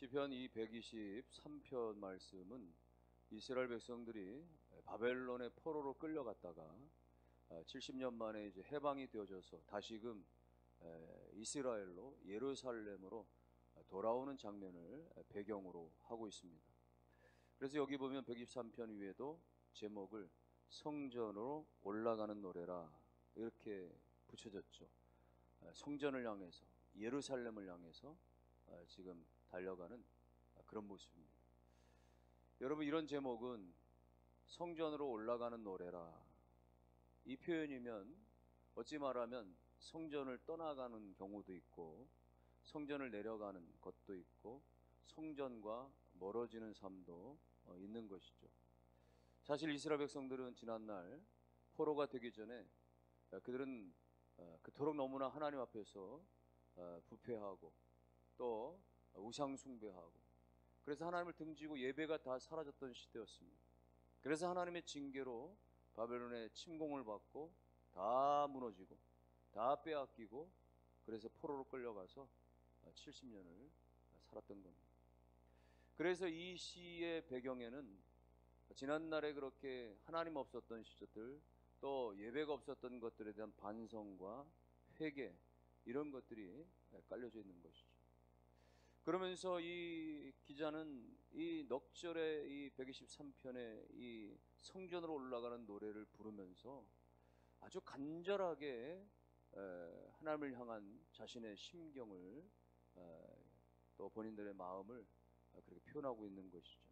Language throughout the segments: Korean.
시편 이 123편 말씀은 이스라엘 백성들이 바벨론의 포로로 끌려갔다가 70년 만에 이제 해방이 되어져서 다시금 이스라엘로 예루살렘으로 돌아오는 장면을 배경으로 하고 있습니다. 그래서 여기 보면 123편 위에도 제목을 성전으로 올라가는 노래라 이렇게 붙여졌죠. 성전을 향해서, 예루살렘을 향해서 지금 달려가는 그런 모습입니다. 여러분, 이런 제목은 성전으로 올라가는 노래라, 이 표현이면 어찌 말하면 성전을 떠나가는 경우도 있고 성전을 내려가는 것도 있고 성전과 멀어지는 삶도 있는 것이죠. 사실 이스라엘 백성들은 지난날 포로가 되기 전에 그들은 그토록 너무나 하나님 앞에서 부패하고 또 우상 숭배하고, 그래서 하나님을 등지고 예배가 다 사라졌던 시대였습니다. 그래서 하나님의 징계로 바벨론의 침공을 받고 다 무너지고 다 빼앗기고, 그래서 포로로 끌려가서 70년을 살았던 겁니다. 그래서 이 시의 배경에는 지난날에 그렇게 하나님 없었던 시절들, 또 예배가 없었던 것들에 대한 반성과 회개, 이런 것들이 깔려져 있는 것이죠. 그러면서 이 기자는 이 넉절의 이 123편의 이 성전으로 올라가는 노래를 부르면서 아주 간절하게 하나님을 향한 자신의 심경을, 또 본인들의 마음을 그렇게 표현하고 있는 것이죠.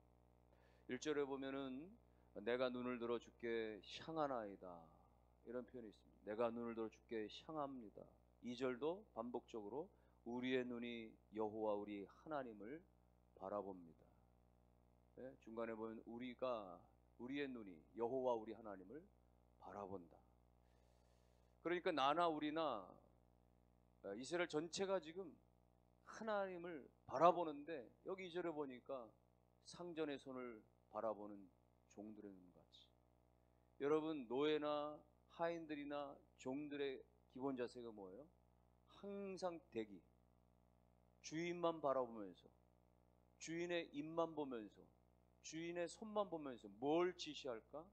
1절에 보면은 내가 눈을 들어 주께 향하나이다, 이런 표현이 있습니다. 내가 눈을 들어 주께 향합니다. 2절도 반복적으로 우리의 눈이 여호와 우리 하나님을 바라봅니다. 네? 중간에 보면 우리의 눈이 여호와 우리 하나님을 바라본다. 그러니까 나나 우리나 이스라엘 전체가 지금 하나님을 바라보는데, 여기 2절에 보니까 상전의 손을 바라보는 종들의 눈같이. 여러분, 노예나 하인들이나 종들의 기본 자세가 뭐예요? 항상 대기, 주인만 바라보면서, 주인의 입만 보면서, 주인의 손만 보면서 뭘 지시할까?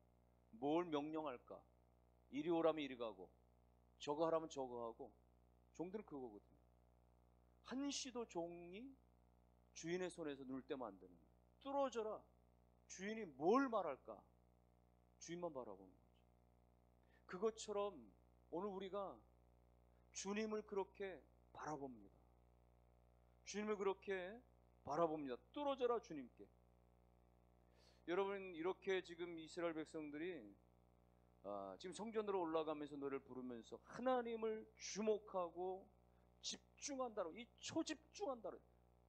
뭘 명령할까? 이리 오라면 이리 가고 저거 하라면 저거 하고. 종들은 그거거든요. 한시도 종이 주인의 손에서 눈을 떼면 안 되는 거예요. 뚫어져라, 주인이 뭘 말할까? 주인만 바라보는 거죠. 그것처럼 오늘 우리가 주님을 그렇게 바라봅니다. 주님을 그렇게 바라봅니다. 뚫어져라 주님께. 여러분, 이렇게 지금 이스라엘 백성들이 지금 성전으로 올라가면서 노래를 부르면서 하나님을 주목하고 집중한다로, 이 초집중한다로,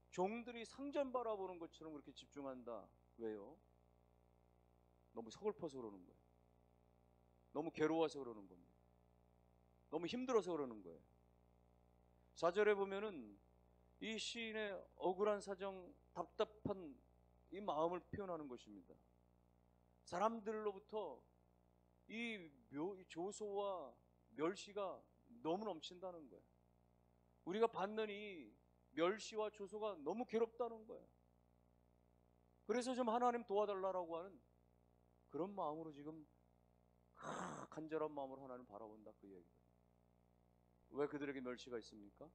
종들이 상전 바라보는 것처럼 그렇게 집중한다. 왜요? 너무 서글퍼서 그러는 거예요. 너무 괴로워서 그러는 겁니다. 너무 힘들어서 그러는 거예요. 4절에 보면은 이 시인의 억울한 사정, 답답한 이 마음을 표현하는 것입니다. 사람들로부터 이 조소와 멸시가 너무 넘친다는 거예요. 우리가 받는 이 멸시와 조소가 너무 괴롭다는 거예요. 그래서 좀 하나님 도와달라고 하는 그런 마음으로 지금 간절한 마음으로 하나님 바라본다, 그 얘기예요. 왜 그들에게 멸시가 있습니까?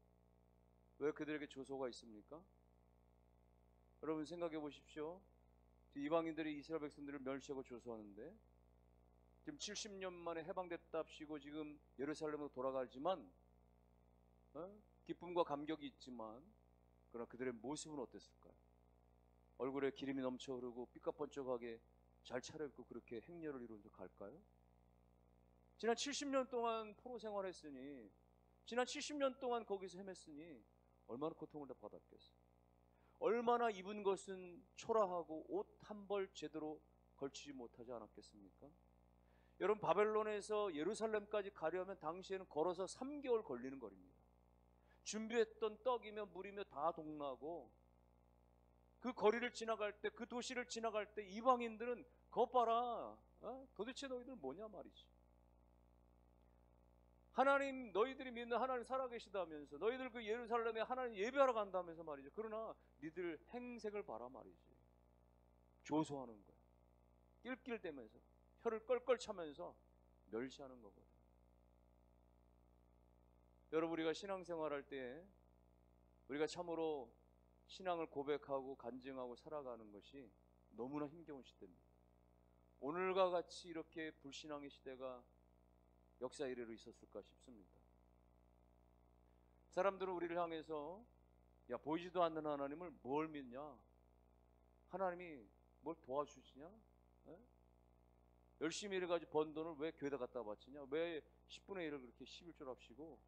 왜 그들에게 조소가 있습니까? 여러분, 생각해 보십시오. 이방인들이 이스라엘 백성들을 멸시하고 조소하는데, 지금 70년 만에 해방됐답시고 지금 예루살렘으로 돌아가지만 기쁨과 감격이 있지만, 그러나 그들의 모습은 어땠을까요? 얼굴에 기름이 넘쳐 흐르고 삐까뻔쩍하게 잘 차려입고 그렇게 행렬을 이루면서 갈까요? 지난 70년 동안 포로 생활했으니, 지난 70년 동안 거기서 헤맸으니 얼마나 고통을 다 받았겠어요. 얼마나 입은 것은 초라하고 옷 한 벌 제대로 걸치지 못하지 않았겠습니까? 여러분, 바벨론에서 예루살렘까지 가려면 당시에는 걸어서 3개월 걸리는 거리입니다. 준비했던 떡이며 물이며 다 동나고, 그 거리를 지나갈 때, 그 도시를 지나갈 때 이방인들은 거 봐라, 도대체 너희들 뭐냐 말이지. 하나님, 너희들이 믿는 하나님 살아계시다면서, 너희들 그 예루살렘에 하나님 예배하러 간다면서 말이죠. 그러나 니들 행색을 봐라 말이지. 조소하는 거야. 낄낄대면서 혀를 껄껄 차면서 멸시하는 거거든. 여러분, 우리가 신앙생활할 때 우리가 참으로 신앙을 고백하고 간증하고 살아가는 것이 너무나 힘겨운 시대입니다. 오늘과 같이 이렇게 불신앙의 시대가 역사 이래로 있었을까 싶습니다. 사람들은 우리를 향해서 야, 보이지도 않는 하나님을 뭘 믿냐? 하나님이 뭘 도와주시냐? 에? 열심히 일해가지고 번 돈을 왜 교회에다 갖다 바치냐? 왜 10분의 1을 그렇게 11조 합시고,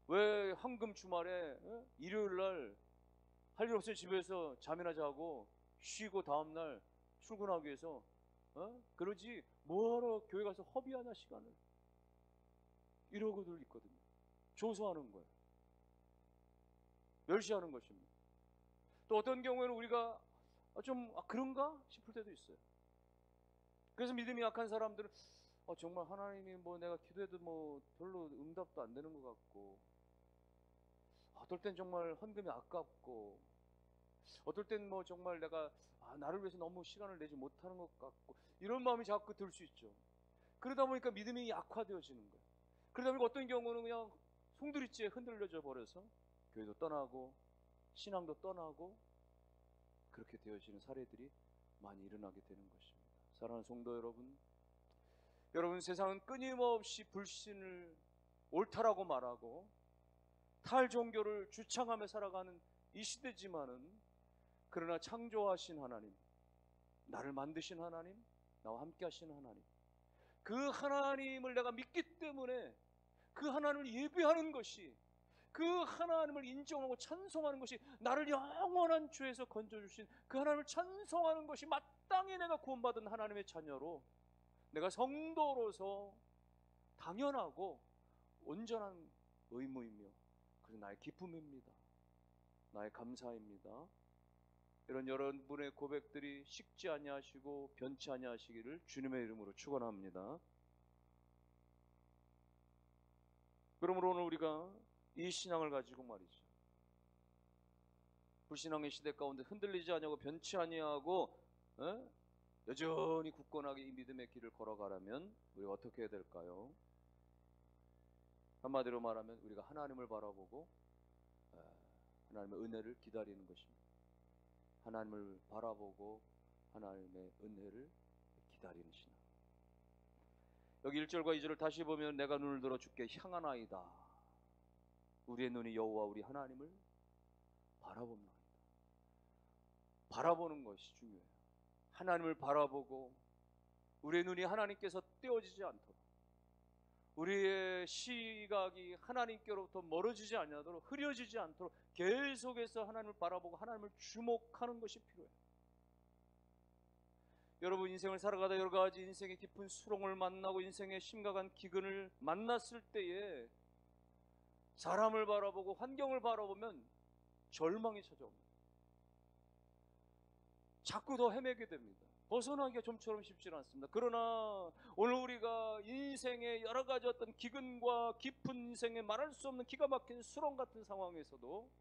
왜 황금 주말에 일요일날 할 일 없으면 집에서 잠이나 자고 쉬고 다음날 출근하기 위해서 그러지 뭐하러 교회 가서 허비하냐 시간을. 이러고들 있거든요. 조소하는 거예요. 멸시하는 것입니다. 또 어떤 경우에는 우리가 좀 그런가 싶을 때도 있어요. 그래서 믿음이 약한 사람들은 정말 하나님이 뭐 내가 기도해도 뭐 별로 응답도 안 되는 것 같고, 어떨 땐 정말 헌금이 아깝고, 어떨 땐 뭐 정말 내가 나를 위해서 너무 시간을 내지 못하는 것 같고, 이런 마음이 자꾸 들 수 있죠. 그러다 보니까 믿음이 약화되어지는 거예요. 그러다 보니까 어떤 경우는 그냥 송두리째 흔들려져 버려서 교회도 떠나고 신앙도 떠나고 그렇게 되어지는 사례들이 많이 일어나게 되는 것입니다. 사랑하는 성도 여러분, 여러분, 세상은 끊임없이 불신을 옳다라고 말하고 탈종교를 주창하며 살아가는 이 시대지만은, 그러나 창조하신 하나님, 나를 만드신 하나님, 나와 함께 하신 하나님, 그 하나님을 내가 믿기 때문에 그 하나님을 예배하는 것이, 그 하나님을 인정하고 찬송하는 것이, 나를 영원한 죄에서 건져주신 그 하나님을 찬송하는 것이 마땅히 내가 구원받은 하나님의 자녀로, 내가 성도로서 당연하고 온전한 의무이며 그리고 나의 기쁨입니다. 나의 감사입니다. 이런 여러분의 고백들이 식지 아니하시고 변치 아니하시기를 주님의 이름으로 축원합니다. 그러므로 오늘 우리가 이 신앙을 가지고 말이죠, 불신앙의 시대 가운데 흔들리지 아니하고 변치 아니하고 여전히 굳건하게 이 믿음의 길을 걸어가려면 우리가 어떻게 해야 될까요? 한마디로 말하면 우리가 하나님을 바라보고 하나님의 은혜를 기다리는 것입니다. 하나님을 바라보고 하나님의 은혜를 기다리는 신앙. 여기 1절과 2절을 다시 보면 내가 눈을 들어 주께 향하나이다. 우리의 눈이 여호와 우리 하나님을 바라봅니다. 바라보는 것이 중요해요. 하나님을 바라보고 우리의 눈이 하나님께서 떼어지지 않도록, 우리의 시각이 하나님께로부터 멀어지지 않도록, 흐려지지 않도록 계속해서 하나님을 바라보고 하나님을 주목하는 것이 필요해요. 여러분, 인생을 살아가다 여러 가지 인생의 깊은 수렁을 만나고 인생의 심각한 기근을 만났을 때에 사람을 바라보고 환경을 바라보면 절망이 찾아옵니다. 자꾸 더 헤매게 됩니다. 벗어나기가 좀처럼 쉽지 않습니다. 그러나 오늘 우리가 인생의 여러 가지 어떤 기근과 깊은 인생의 말할 수 없는 기가 막힌 수렁 같은 상황에서도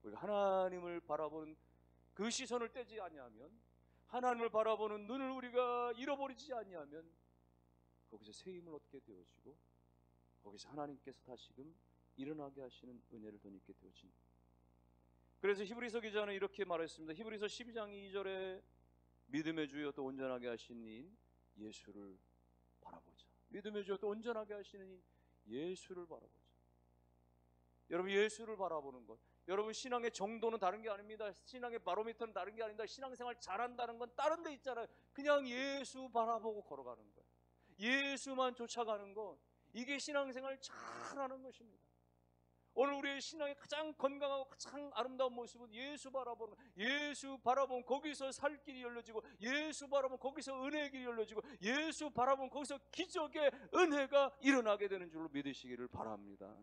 우리가 하나님을 바라보는 그 시선을 떼지 아니하면, 하나님을 바라보는 눈을 우리가 잃어버리지 아니하면 거기서 새 힘을 얻게 되어지고 거기서 하나님께서 다시금 일어나게 하시는 은혜를 더 입게 되어집니다. 그래서 히브리서 기자는 이렇게 말했습니다. 히브리서 12장 2절에 믿음의 주여 또 온전하게 하시는 이인 예수를 바라보자. 믿음의 주여 또 온전하게 하시는 이인 예수를 바라보자. 여러분, 예수를 바라보는 것, 여러분, 신앙의 정도는 다른 게 아닙니다. 신앙의 바로미터는 다른 게 아닙니다. 신앙생활 잘한다는 건 다른 데 있잖아요. 그냥 예수 바라보고 걸어가는 거예요. 예수만 쫓아가는 것, 이게 신앙생활 잘하는 것입니다. 오늘 우리의 신앙의 가장 건강하고 가장 아름다운 모습은 예수 바라보는 거예요. 예수 바라보면 거기서 살 길이 열려지고, 예수 바라보면 거기서 은혜의 길이 열려지고, 예수 바라보면 거기서 기적의 은혜가 일어나게 되는 줄로 믿으시기를 바랍니다.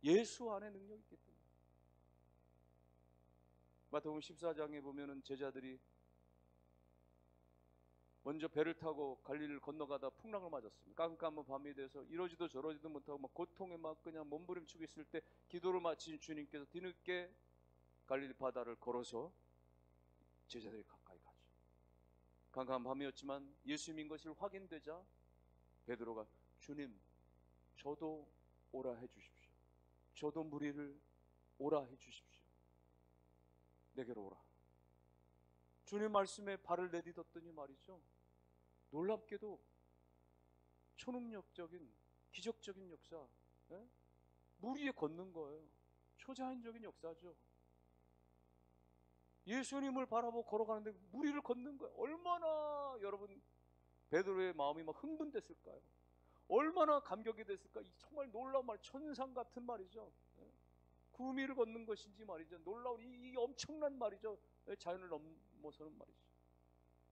예수 안에 능력이 있기 때문에. 마태복음 14장에 보면은 제자들이 먼저 배를 타고 갈릴리를 건너가다 풍랑을 맞았습니다. 깜깜한 밤이 돼서 이러지도 저러지도 못하고 막 고통에 막 그냥 몸부림치고 있을 때 기도를 마친 주님께서 뒤늦게 갈릴리 바다를 걸어서 제자들이 가까이 가죠. 깜깜한 밤이었지만 예수님인 것을 확인되자 베드로가 주님, 저도 오라 해주십시오. 저도 무리를 오라 해주십시오. 내게로 오라. 주님 말씀에 발을 내딛었더니 말이죠, 놀랍게도 초능력적인 기적적인 역사, 물 위에 걷는 거예요. 초자연적인 역사죠. 예수님을 바라보고 걸어가는데 물 위를 걷는 거예요. 얼마나 여러분 베드로의 마음이 막 흥분됐을까요? 얼마나 감격이 됐을까? 정말 놀라운 말, 천상 같은 말이죠. 구미를 걷는 것인지 말이죠. 놀라운 이 엄청난 말이죠. 자연을 넘어서는 말이죠.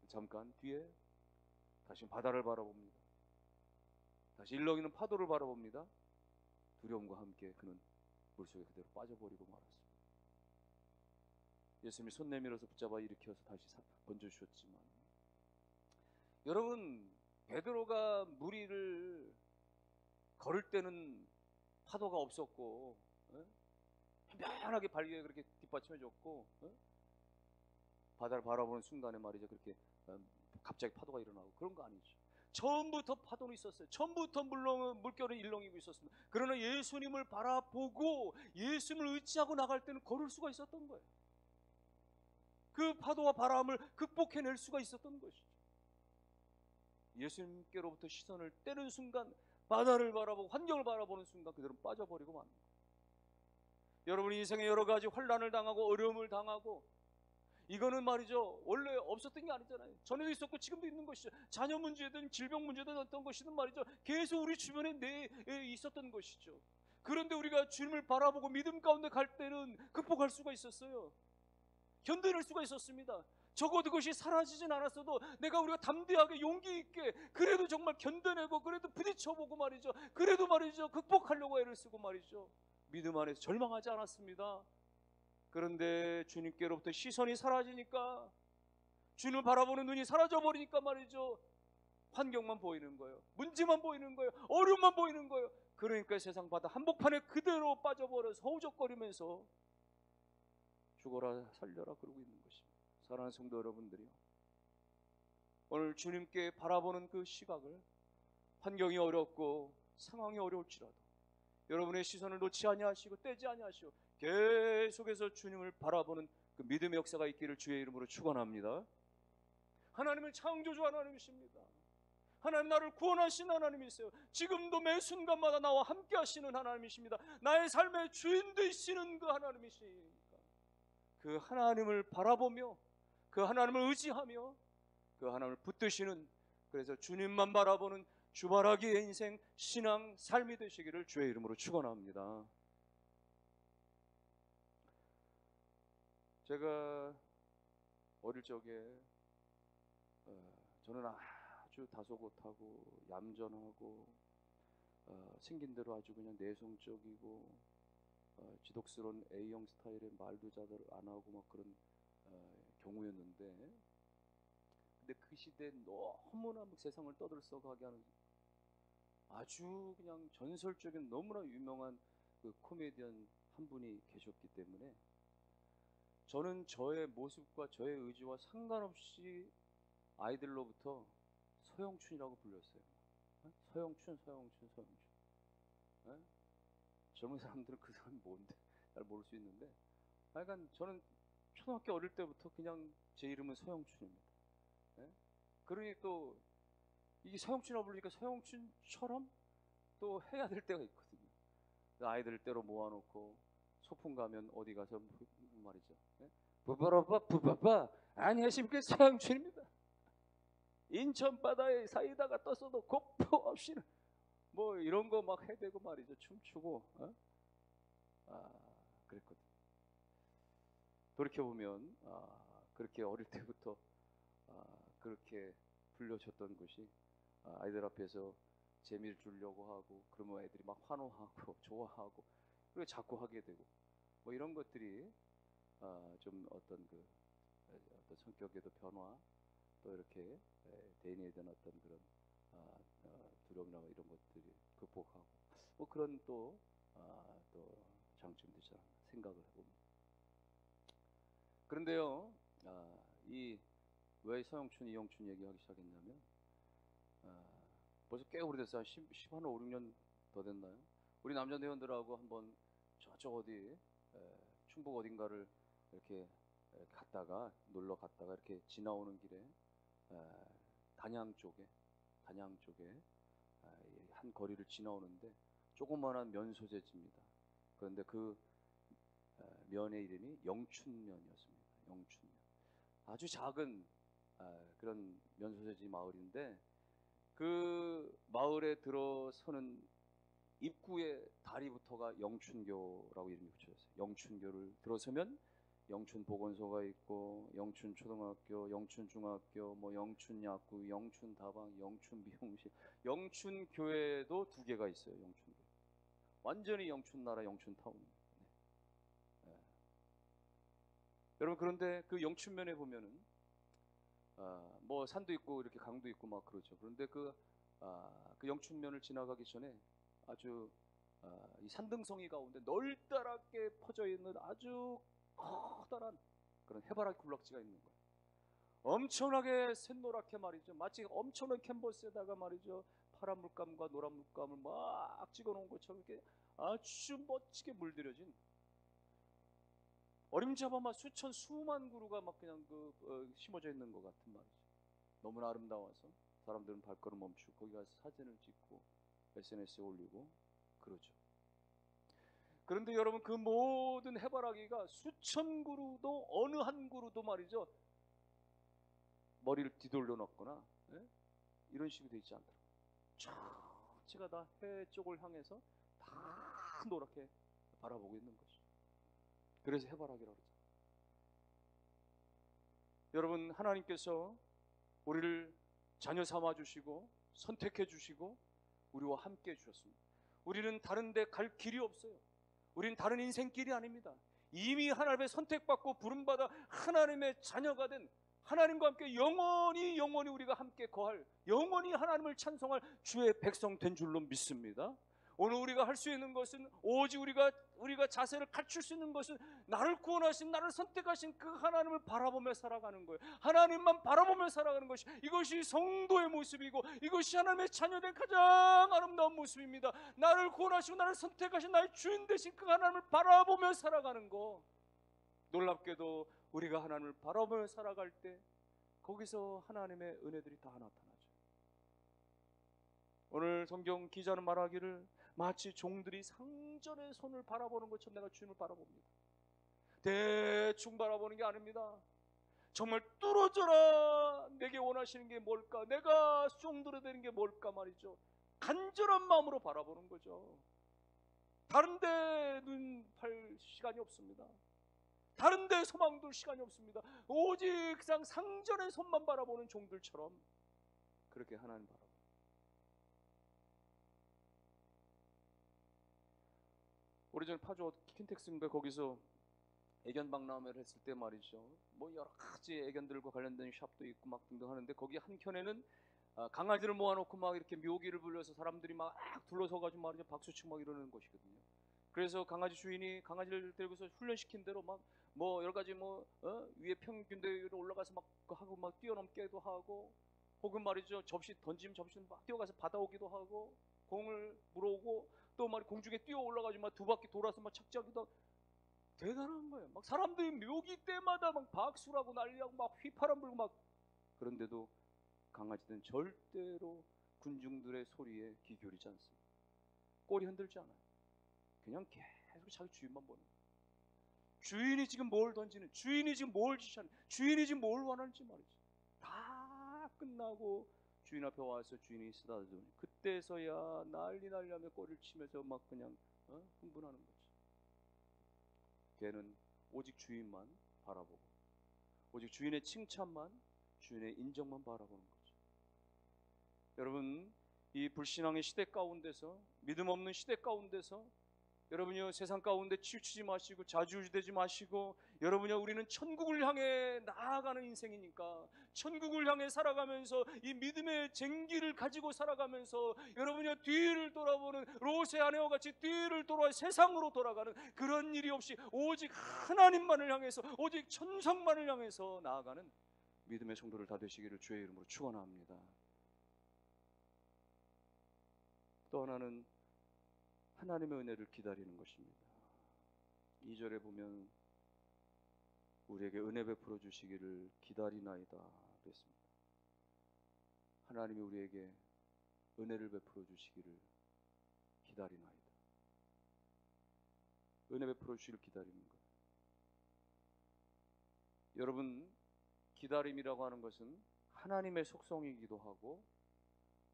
잠깐 뒤에 다시 바다를 바라봅니다. 다시 일렁이는 파도를 바라봅니다. 두려움과 함께 그는 물속에 그대로 빠져버리고 말았습니다. 예수님이 손 내밀어서 붙잡아 일으켜서 다시 건져주셨지만, 여러분 베드로가 무리를 걸을 때는 파도가 없었고 편안하게 발기에 그렇게 뒷받침해줬고, 바다를 바라보는 순간에 말이죠, 그렇게 갑자기 파도가 일어나고 그런 거 아니죠. 처음부터 파도는 있었어요. 처음부터 물결은 일렁이고 있었습니다. 그러나 예수님을 바라보고 예수님을 의지하고 나갈 때는 걸을 수가 있었던 거예요. 그 파도와 바람을 극복해낼 수가 있었던 것이죠. 예수님께로부터 시선을 떼는 순간, 바다를 바라보고 환경을 바라보는 순간 그대로 빠져버리고 맙니다. 여러분 인생에 여러 가지 환난을 당하고 어려움을 당하고, 이거는 말이죠 원래 없었던 게 아니잖아요. 전에도 있었고 지금도 있는 것이죠. 자녀 문제든 질병 문제든 어떤 것이든 말이죠, 계속 우리 주변에 있었던 것이죠. 그런데 우리가 주님을 바라보고 믿음 가운데 갈 때는 극복할 수가 있었어요. 견뎌낼 수가 있었습니다. 적어도 그것이 사라지진 않았어도 우리가 담대하게 용기 있게 그래도 정말 견뎌내고 그래도 부딪혀보고 말이죠, 그래도 말이죠 극복하려고 애를 쓰고 말이죠, 믿음 안에서 절망하지 않았습니다. 그런데 주님께로부터 시선이 사라지니까, 주님을 바라보는 눈이 사라져버리니까 말이죠, 환경만 보이는 거예요. 문제만 보이는 거예요. 어려움만 보이는 거예요. 그러니까 세상 바다 한복판에 그대로 빠져버려서 허우적거리면서 죽어라 살려라 그러고 있는 것입니다. 사랑하는 성도 여러분들이요, 오늘 주님께 바라보는 그 시각을, 환경이 어렵고 상황이 어려울지라도 여러분의 시선을 놓지 아니하시고 떼지 아니하시고 계속해서 주님을 바라보는 그 믿음의 역사가 있기를 주의 이름으로 축원합니다. 하나님은 창조주 하나님이십니다. 하나님 나를 구원하신 하나님이세요. 지금도 매 순간마다 나와 함께 하시는 하나님이십니다. 나의 삶의 주인 되시는 그 하나님이시니까 그 하나님을 바라보며 그 하나님을 의지하며 그 하나님을 붙드시는, 그래서 주님만 바라보는 주바라기의 인생, 신앙, 삶이 되시기를 주의 이름으로 축원합니다. 제가 어릴 적에 저는 아주 다소곳하고 얌전하고 생긴 대로 아주 그냥 내성적이고 지독스러운 A형 스타일의 말도 잘 안 하고 막 그런 경우였는데, 근데 그 시대에 너무나 세상을 떠들썩하게 하는 아주 그냥 전설적인 너무나 유명한 그 코미디언 한 분이 계셨기 때문에 저는 저의 모습과 저의 의지와 상관없이 아이들로부터 서영춘이라고 불렸어요. 서영춘. 젊은 사람들은 그 사람이 뭔데 잘 모를 수 있는데, 하여간 저는 초등학교 어릴 때부터 그냥 제 이름은 서영춘입니다. 그러니 또 이게 서영춘이라고 부르니까 서영춘처럼 또 해야 될 때가 있거든요. 아이들 때로 모아놓고 소풍 가면 어디 가서 말이죠, 부바바 안녕하십니까 서영춘입니다. 인천 바다에 사이다가 떴어도 고표 없이는 뭐 이런 거 막 해대고 말이죠, 춤추고 그랬거든요. 돌이켜보면 그렇게 어릴 때부터 그렇게 불려졌던 것이 아이들 앞에서 재미를 주려고 하고, 그러면 애들이 막 환호하고 좋아하고 그리고 자꾸 하게 되고 뭐 이런 것들이 좀 어떤 성격에도 변화, 또 이렇게 대인에 대한 어떤 그런 두려움이나 이런 것들이 극복하고 뭐 그런 또 장점도 있지 않나 생각을 해봅니다. 그런데요, 이 왜 서영춘, 이영춘 얘기하기 시작했냐면 벌써 꽤 오래됐어요. 한 5, 6년 더 됐나요? 우리 남자 대원들하고 한번 저쪽 어디 충북 어딘가를 이렇게 갔다가 놀러 갔다가 이렇게 지나오는 길에 단양 쪽에 한 거리를 지나오는데 조그마한 면 소재지입니다. 그런데 그 면의 이름이 영춘면이었습니다. 영춘면. 아주 작은 그런 면 소재지 마을인데 그 마을에 들어서는 입구의 다리부터가 영춘교라고 이름이 붙여졌어요. 영춘교를 들어서면 영춘보건소가 있고 영춘초등학교, 영춘중학교, 뭐 영춘야구, 영춘다방, 영춘미용실, 영춘교회도 2개가 있어요. 영춘교. 완전히 영춘나라 영춘타운. 네. 여러분 그런데 그 영춘면에 보면은 뭐 산도 있고 이렇게 강도 있고 막 그러죠. 그런데 그 영춘면을 지나가기 전에 아주 이 산등성이 가운데 널따랗게 퍼져 있는 아주 커다란 그런 해바라기 군락지가 있는 거예요. 엄청나게 샛노랗게 말이죠. 마치 엄청난 캔버스에다가 말이죠. 파란 물감과 노란 물감을 막 찍어놓은 것처럼 이렇게 아주 멋지게 물들여진 어림잡아 수천 수만 그루가 막 그냥 심어져 있는 것 같은 말이죠. 너무나 아름다워서 사람들은 발걸음 멈추고 거기 가서 사진을 찍고 SNS에 올리고 그러죠. 그런데 여러분 그 모든 해바라기가 수천 그루도 어느 한 그루도 말이죠. 머리를 뒤돌려 놨거나 이런 식으로 되어 있지 않더라고요. 전체가 다 해 쪽을 향해서 다 노랗게 바라보고 있는 거죠. 그래서 해바라기라고 그러죠. 여러분 하나님께서 우리를 자녀 삼아 주시고 선택해 주시고 우리와 함께 해 주셨습니다. 우리는 다른 데 갈 길이 없어요. 우리는 다른 인생길이 아닙니다. 이미 하나님의 선택받고 부름받아 하나님의 자녀가 된 하나님과 함께 영원히 우리가 함께 거할 영원히 하나님을 찬송할 주의 백성 된 줄로 믿습니다. 오늘 우리가 할 수 있는 것은 오직 우리가 자세를 갖출 수 있는 것은 나를 구원하신 나를 선택하신 그 하나님을 바라보며 살아가는 거예요. 하나님만 바라보며 살아가는 것이 이것이 성도의 모습이고 이것이 하나님의 자녀된 가장 아름다운 모습입니다. 나를 구원하시고 나를 선택하신 나의 주인 되신 그 하나님을 바라보며 살아가는 거. 놀랍게도 우리가 하나님을 바라보며 살아갈 때 거기서 하나님의 은혜들이 다 나타나죠. 오늘 성경 기자는 말하기를 마치 종들이 상전의 손을 바라보는 것처럼 내가 주님을 바라봅니다. 대충 바라보는 게 아닙니다. 정말 뚫어져라 내게 원하시는 게 뭘까, 내가 쫑들어야 되는 게 뭘까 말이죠. 간절한 마음으로 바라보는 거죠. 다른 데 눈 팔 시간이 없습니다. 다른 데 소망 둘 시간이 없습니다. 오직 상전의 손만 바라보는 종들처럼 그렇게 하나님 바라봅니다. 오래전에 파주 킨텍스인가 거기서 애견 박람회를 했을 때 말이죠. 뭐 여러 가지 애견들과 관련된 샵도 있고 막 등등 하는데 거기 한 켠에는 강아지를 모아놓고 막 이렇게 묘기를 불려서 사람들이 막 둘러서가지고 말이죠. 박수치고 막 이러는 곳이거든요. 그래서 강아지 주인이 강아지를 데리고서 훈련시킨 대로 막 뭐 여러 가지 위에 평균대로 올라가서 막 하고 막 뛰어넘기도 하고 혹은 말이죠. 접시 던지면 접시는 막 뛰어가서 받아오기도 하고 공을 물어오고 또 막 공중에 뛰어 올라가지고 막 2바퀴 돌아서 막 착지하기도 하고 대단한 거예요. 막 사람들이 묘기 때마다 막 박수라고 난리하고 막 휘파람 불고 막 그런데도 강아지들은 절대로 군중들의 소리에 귀 기울이지 않습니다. 꼬리 흔들지 않아요. 그냥 계속 자기 주인만 보는 거예요. 주인이 지금 뭘 던지는, 주인이 지금 뭘 지시하는, 주인이 지금 뭘 원하는지 말이죠. 다 끝나고 주인 앞에 와서 주인이 쓰다듬으니 그때서야 난리하며 꼬리를 치면서 막 그냥 흥분하는 거죠. 걔는 오직 주인만 바라보고 오직 주인의 칭찬만, 주인의 인정만 바라보는 거죠. 여러분 이 불신앙의 시대 가운데서, 믿음 없는 시대 가운데서 여러분요, 세상 가운데 치우치지 마시고 좌지우지되지 마시고, 여러분요, 우리는 천국을 향해 나아가는 인생이니까 천국을 향해 살아가면서 이 믿음의 쟁기를 가지고 살아가면서 여러분요, 뒤를 돌아보는 롯의 아내와 같이 뒤를 돌아 세상으로 돌아가는 그런 일이 없이 오직 하나님만을 향해서, 오직 천상만을 향해서 나아가는 믿음의 성도를 다 되시기를 주의 이름으로 축원합니다. 또 하나는 하나님의 은혜를 기다리는 것입니다. 2절에 보면 우리에게 은혜 베풀어 주시기를 기다리나이다 그랬습니다. 하나님이 우리에게 은혜를 베풀어 주시기를 기다리나이다. 은혜 베풀어 주시기를 기다리는 것. 여러분, 기다림이라고 하는 것은 하나님의 속성이기도 하고,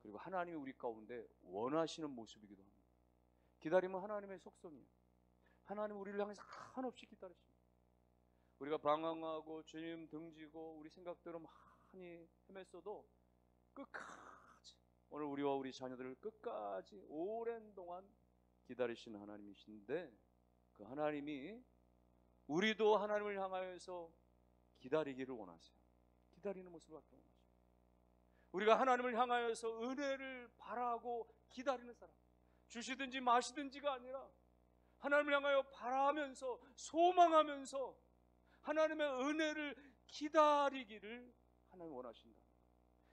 그리고 하나님이 우리 가운데 원하시는 모습이기도 합니다. 기다림은 하나님의 속성이에요. 하나님은 우리를 향해서 한없이 기다리십니다. 우리가 방황하고 주님 등지고 우리 생각대로 많이 헤맸어도 끝까지, 오늘 우리와 우리 자녀들을 끝까지 오랜 동안 기다리시는 하나님이신데, 그 하나님이 우리도 하나님을 향하여서 기다리기를 원하세요. 기다리는 모습을 갖기 원하세요. 우리가 하나님을 향하여서 은혜를 바라고 기다리는 사람, 주시든지 마시든지가 아니라 하나님을 향하여 바라면서 소망하면서 하나님의 은혜를 기다리기를 하나님 원하신다.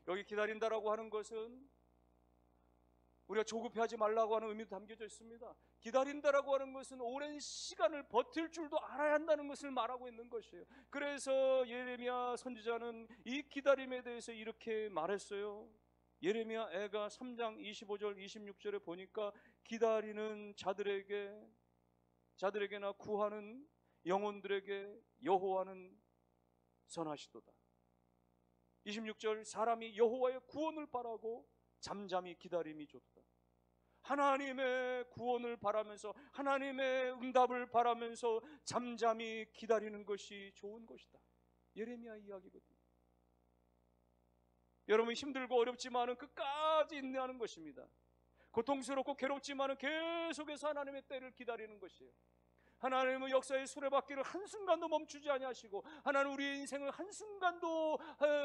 여기 기다린다라고 하는 것은 우리가 조급해하지 말라고 하는 의미도 담겨져 있습니다. 기다린다라고 하는 것은 오랜 시간을 버틸 줄도 알아야 한다는 것을 말하고 있는 것이에요. 그래서 예레미야 선지자는 이 기다림에 대해서 이렇게 말했어요. 예레미야 애가 3장 25절 26절에 보니까 기다리는 자들에게나 구하는 영혼들에게 여호와는 선하시도다. 26절 사람이 여호와의 구원을 바라고 잠잠히 기다림이 좋도다. 하나님의 구원을 바라면서 하나님의 응답을 바라면서 잠잠히 기다리는 것이 좋은 것이다. 예레미야 이야기거든요. 여러분, 힘들고 어렵지만은 끝까지 인내하는 것입니다. 고통스럽고 괴롭지만은 계속해서 하나님의 때를 기다리는 것이에요. 하나님은 역사의 수레바퀴를 한순간도 멈추지 아니하시고, 하나님 우리의 인생을 한순간도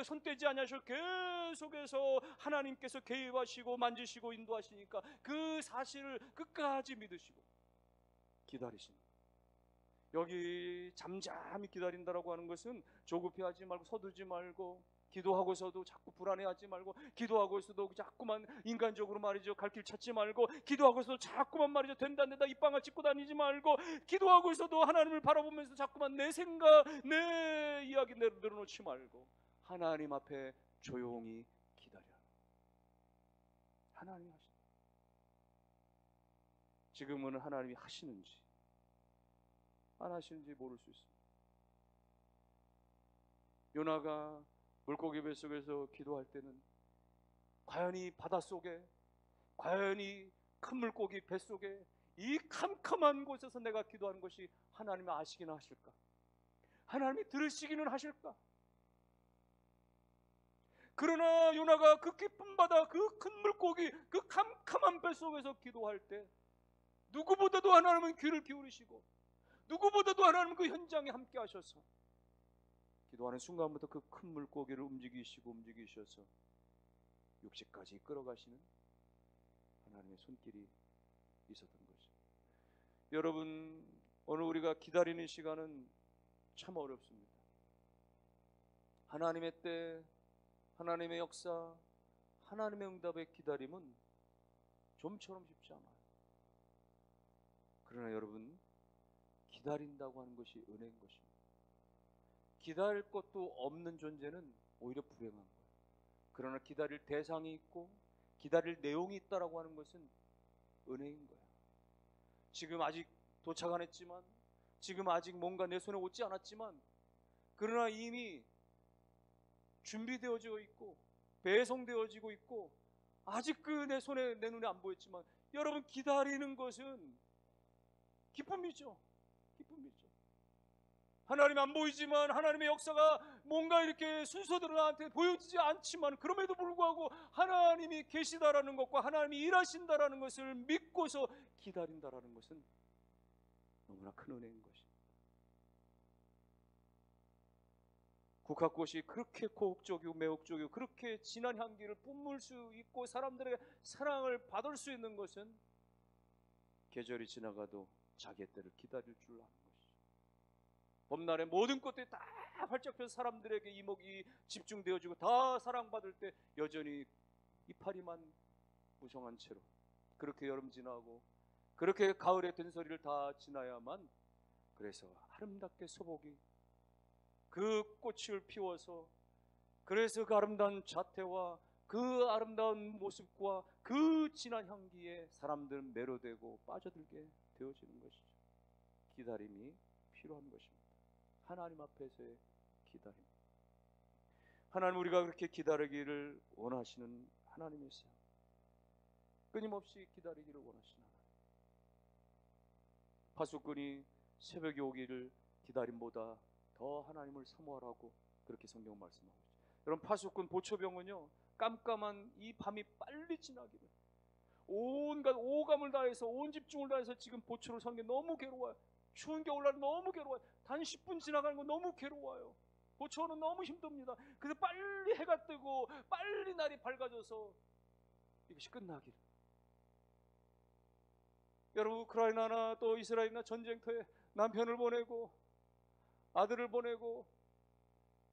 손떼지 아니하시고 계속해서 하나님께서 개입하시고 만지시고 인도하시니까 그 사실을 끝까지 믿으시고 기다리시는 거예요. 여기 잠잠히 기다린다라고 하는 것은 조급해하지 말고 서두르지 말고, 기도하고서도 자꾸 불안해하지 말고, 기도하고서도 자꾸만 인간적으로 말이죠 갈 길 찾지 말고, 기도하고서도 자꾸만 말이죠 된다 안 된다 입방아 짚고 다니지 말고, 기도하고서도 하나님을 바라보면서 자꾸만 내 생각 내 이야기 내려놓지 말고 하나님 앞에 조용히 기다려. 하나님이 하신다. 지금은 하나님이 하시는지 안 하시는지 모를 수 있습니다. 요나가 물고기 뱃속에서 기도할 때는 과연 이 바닷속에, 과연 이 큰 물고기 뱃속에 이 캄캄한 곳에서 내가 기도하는 것이 하나님이 아시기는 하실까? 하나님이 들으시기는 하실까? 그러나 요나가 그 깊은 바다, 그 큰 물고기, 그 캄캄한 뱃속에서 기도할 때 누구보다도 하나님은 귀를 기울이시고, 누구보다도 하나님은 그 현장에 함께 하셔서 기도하는 순간부터 그 큰 물고기를 움직이셔서 육지까지 이끌어가시는 하나님의 손길이 있었던 거죠. 여러분, 오늘 우리가 기다리는 시간은 참 어렵습니다. 하나님의 때, 하나님의 역사, 하나님의 응답의 기다림은 좀처럼 쉽지 않아요. 그러나 여러분, 기다린다고 하는 것이 은혜인 것입니다. 기다릴 것도 없는 존재는 오히려 불행한 거예요. 그러나 기다릴 대상이 있고 기다릴 내용이 있다라고 하는 것은 은혜인 거예요. 지금 아직 도착 안 했지만, 지금 아직 뭔가 내 손에 오지 않았지만, 그러나 이미 준비되어지고 있고 배송되어지고 있고, 아직 그 내 손에 내 눈에 안 보였지만 여러분, 기다리는 것은 기쁨이죠. 기쁨이죠. 하나님 안 보이지만, 하나님의 역사가 뭔가 이렇게 순서대로 나한테 보여지지 않지만, 그럼에도 불구하고 하나님이 계시다라는 것과 하나님이 일하신다라는 것을 믿고서 기다린다라는 것은 너무나 큰 은혜인 것입니다. 국화꽃이 그렇게 고혹적이고 매혹적이고 그렇게 진한 향기를 뿜을 수 있고 사람들의 사랑을 받을 수 있는 것은 계절이 지나가도 자기의 때를 기다릴 줄 아는 것이죠. 봄날에 모든 꽃들이 다 활짝 펴서 사람들에게 이목이 집중되어지고 다 사랑받을 때 여전히 이파리만 무성한 채로 그렇게 여름 지나고 그렇게 가을의 된소리를 다 지나야만, 그래서 아름답게 소복이 그 꽃을 피워서, 그래서 그 아름다운 자태와 그 아름다운 모습과 그 진한 향기에 사람들은 매료되고 빠져들게 되어지는 것이죠. 기다림이 필요한 것입니다. 하나님 앞에서의 기다림. 하나님, 우리가 그렇게 기다리기를 원하시는 하나님이세요. 끊임없이 기다리기를 원하시는 하나님. 파수꾼이 새벽에 오기를 기다림보다 더 하나님을 사모하라고 그렇게 성경 말씀하고 있죠. 여러분, 파수꾼 보초병은요, 깜깜한 이 밤이 빨리 지나기를 온갖 오감을 다해서 온 집중을 다해서 지금 보초를 서는 게 너무 괴로워요. 추운 겨울날 너무 괴로워요. 단 10분 지나가는 거 너무 괴로워요. 보초는 너무 힘듭니다. 그래서 빨리 해가 뜨고 빨리 날이 밝아져서 이것이 끝나기를. 여러분, 우크라이나나 또 이스라엘이나 전쟁터에 남편을 보내고 아들을 보내고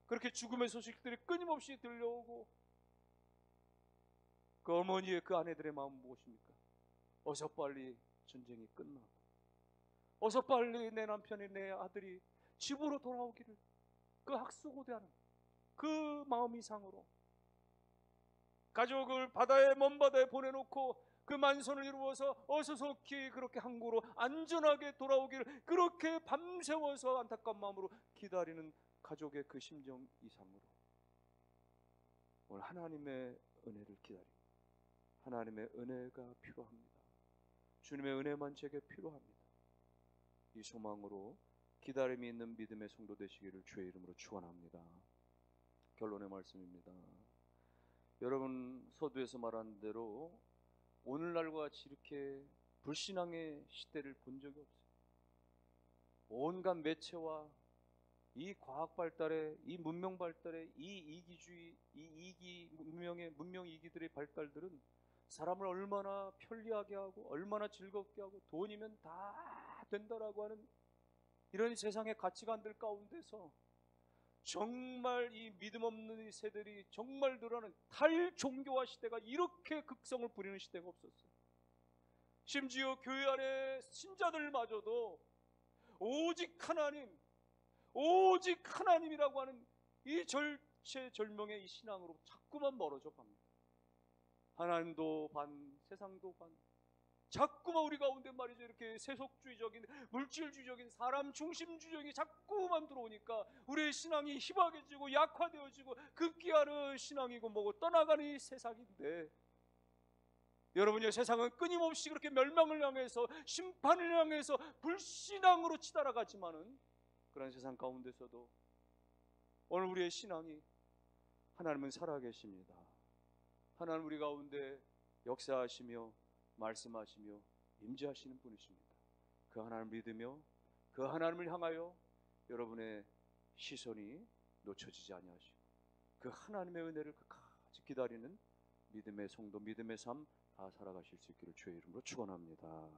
그렇게 죽음의 소식들이 끊임없이 들려오고, 그 어머니의 그 아내들의 마음은 무엇입니까? 어서 빨리 전쟁이 끝나고 어서 빨리 내 남편이 내 아들이 집으로 돌아오기를, 그 학수고대하는 그 마음 이상으로 가족을 바다에, 먼 바다에 보내놓고 그 만선을 이루어서 어서 속히 그렇게 항구로 안전하게 돌아오기를 그렇게 밤새워서 안타까운 마음으로 기다리는 가족의 그 심정 이상으로 오늘 하나님의 은혜를 기다립니다. 하나님의 은혜가 필요합니다. 주님의 은혜만 제게 필요합니다. 이 소망으로 기다림이 있는 믿음의 성도 되시기를 주의 이름으로 축원합니다. 결론의 말씀입니다. 여러분, 서두에서 말한 대로 오늘날과 같이 이렇게 불신앙의 시대를 본 적이 없어요. 온갖 매체와 이 과학 발달에, 이 문명 발달에, 이 이기주의, 이 문명 이기들의 발달들은 사람을 얼마나 편리하게 하고 얼마나 즐겁게 하고 돈이면 다 된다라고 하는 이런 세상의 가치관들 가운데서 정말 이 믿음 없는 이 세들이 정말 늘어나는 탈종교화 시대가 이렇게 극성을 부리는 시대가 없었어요. 심지어 교회 안에 신자들마저도 오직 하나님, 오직 하나님이라고 하는 이 절체절명의 이 신앙으로 자꾸만 멀어져 갑니다. 하나님도 반, 세상도 반, 자꾸만 우리 가운데 말이죠, 이렇게 세속주의적인, 물질주의적인, 사람 중심주의적인 자꾸만 들어오니까 우리의 신앙이 희박해지고 약화되어지고 급기야는 신앙이고 뭐고 떠나가는 이 세상인데, 여러분요, 세상은 끊임없이 그렇게 멸망을 향해서, 심판을 향해서 불신앙으로 치달아가지만은 그런 세상 가운데서도 오늘 우리의 신앙이, 하나님은 살아계십니다. 하나님 우리 가운데 역사하시며 말씀하시며 임재하시는 분이십니다. 그 하나님을 믿으며 그 하나님을 향하여 여러분의 시선이 놓쳐지지 아니하시고 그 하나님의 은혜를 끝까지 기다리는 믿음의 성도, 믿음의 삶 다 살아가실 수 있기를 주의 이름으로 축원합니다.